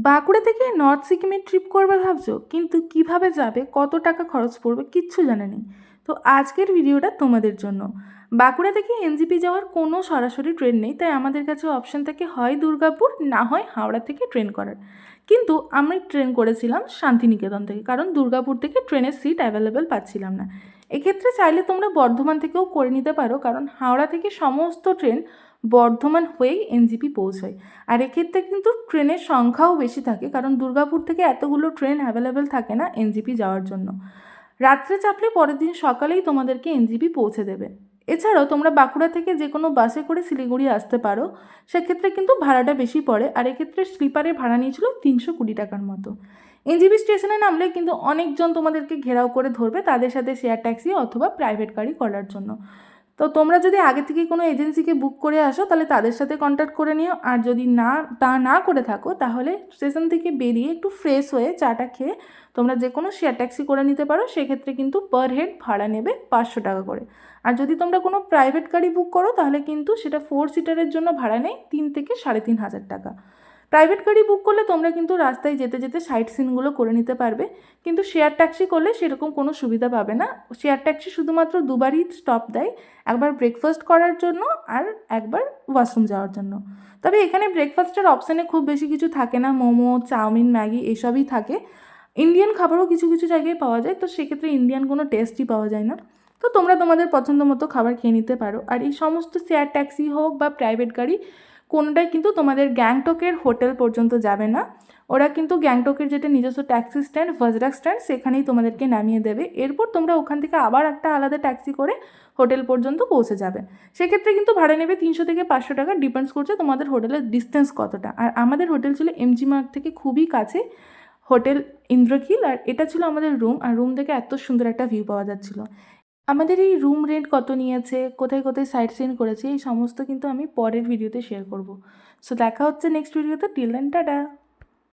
বাঁকুড়া থেকে নর্থ সিকিমে ট্রিপ করবে ভাবছো, কিন্তু কিভাবে যাবে, কত টাকা খরচ পড়বে কিচ্ছু জানা নেই। তো আজকের ভিডিওটা তোমাদের জন্য। বাঁকুড়া থেকে এনজেপি যাওয়ার কোনো সরাসরি ট্রেন নেই, তাই আমাদের কাছে অপশান থাকে হয় দুর্গাপুর, না হয় হাওড়া থেকে ট্রেন করার। কিন্তু আমি ট্রেন করেছিলাম শান্তিনিকেতন থেকে, কারণ দুর্গাপুর থেকে ট্রেনের সিট অ্যাভেলেবেল পাচ্ছিলাম না। এক্ষেত্রে চাইলে তোমরা বর্ধমান থেকেও করে নিতে পারো, কারণ হাওড়া থেকে সমস্ত ট্রেন বর্ধমান হয়েই এনজেপি পৌঁছয়। আর এক্ষেত্রে কিন্তু ট্রেনের সংখ্যাও বেশি থাকে, কারণ দুর্গাপুর থেকে এতগুলো ট্রেন অ্যাভেলেবেল থাকে না এনজেপি যাওয়ার জন্য। রাত্রে চাপলে পরের দিন সকালেই তোমাদেরকে এনজেপি পৌঁছে দেবে। এছাড়াও তোমরা বাঁকুড়া থেকে যে কোনো বাসে করে শিলিগুড়ি আসতে পারো, সেক্ষেত্রে কিন্তু ভাড়াটা বেশি পড়ে। আর এক্ষেত্রে স্লিপারের ভাড়া নিয়েছিল 320 টাকার মতো। এনজেপি স্টেশনে নামলে কিন্তু অনেকজন তোমাদেরকে ঘেরাও করে ধরবে, তাদের সাথে শেয়ার ট্যাক্সি অথবা প্রাইভেট গাড়ি করার জন্য। তো তোমরা যদি আগে থেকে কোনো এজেন্সিকে বুক করে আসো, তাহলে তাদের সাথে কন্ট্যাক্ট করে নিও। আর যদি না করে থাকো, তাহলে স্টেশন থেকে বেরিয়ে একটু ফ্রেশ হয়ে চাটা খেয়ে তোমরা যে কোনো শেয়ার ট্যাক্সি করে নিতে পারো। সেক্ষেত্রে কিন্তু পার হেড ভাড়া নেবে 500 টাকা করে। আর যদি তোমরা কোনো প্রাইভেট গাড়ি বুক করো, তাহলে কিন্তু সেটা 4 সিটারের জন্য ভাড়া নেয় 3 থেকে 3,500 টাকা। প্রাইভেট গাড়ি বুক করলে তোমরা কিন্তু রাস্তায় যেতে যেতে সাইট সিনগুলো করে নিতে পারবে, কিন্তু শেয়ার ট্যাক্সি করলে সেরকম কোনো সুবিধা পাবে না। শেয়ার ট্যাক্সি শুধুমাত্র দুবারই স্টপ দেয়, একবার ব্রেকফাস্ট করার জন্য আর একবার ওয়াশরুম যাওয়ার জন্য। তবে এখানে ব্রেকফাস্টের অপশানে খুব বেশি কিছু থাকে না, মোমো, চাউমিন, ম্যাগি এসবই থাকে। ইন্ডিয়ান খাবারও কিছু কিছু জায়গায় পাওয়া যায়, তো সেক্ষেত্রে ইন্ডিয়ান কোনো টেস্টই পাওয়া যায় না। তো তোমরা তোমাদের পছন্দ মতো খাবার খেয়ে নিতে পারো। আর এই সমস্ত শেয়ার ট্যাক্সি হোক বা প্রাইভেট গাড়ি, কোনোটাই কিন্তু তোমাদের গ্যাংটকের হোটেল পর্যন্ত যাবে না। ওরা কিন্তু গ্যাংটকের যেটা নিজস্ব ট্যাক্সি স্ট্যান্ড, ভাজরাক স্ট্যান্ড, সেখানেই তোমাদেরকে নামিয়ে দেবে। এরপর তোমরা ওখান থেকে আবার একটা আলাদা ট্যাক্সি করে হোটেল পর্যন্ত পৌঁছে যাবে। সেক্ষেত্রে কিন্তু ভাড়া নেবে 300 থেকে 500 টাকা, ডিপেন্ডস করছে তোমাদের হোটেলের ডিস্টেন্স কতটা। আর আমাদের হোটেল ছিল এমজি মার্গ থেকে খুবই কাছে, হোটেল ইন্দ্রকিল। আর এটা ছিল আমাদের রুম, আর রুম থেকে এত সুন্দর একটা ভিউ পাওয়া যাচ্ছিল। আমাদের এই রুম রেন্ট কত নিয়েছে, কোথায় কোথায় সাইট সিন করেছি, এই সমস্ত কিন্তু আমি পরের ভিডিওতে শেয়ার করব। সো দেখা হচ্ছে নেক্সট ভিডিওতে। Till then tata.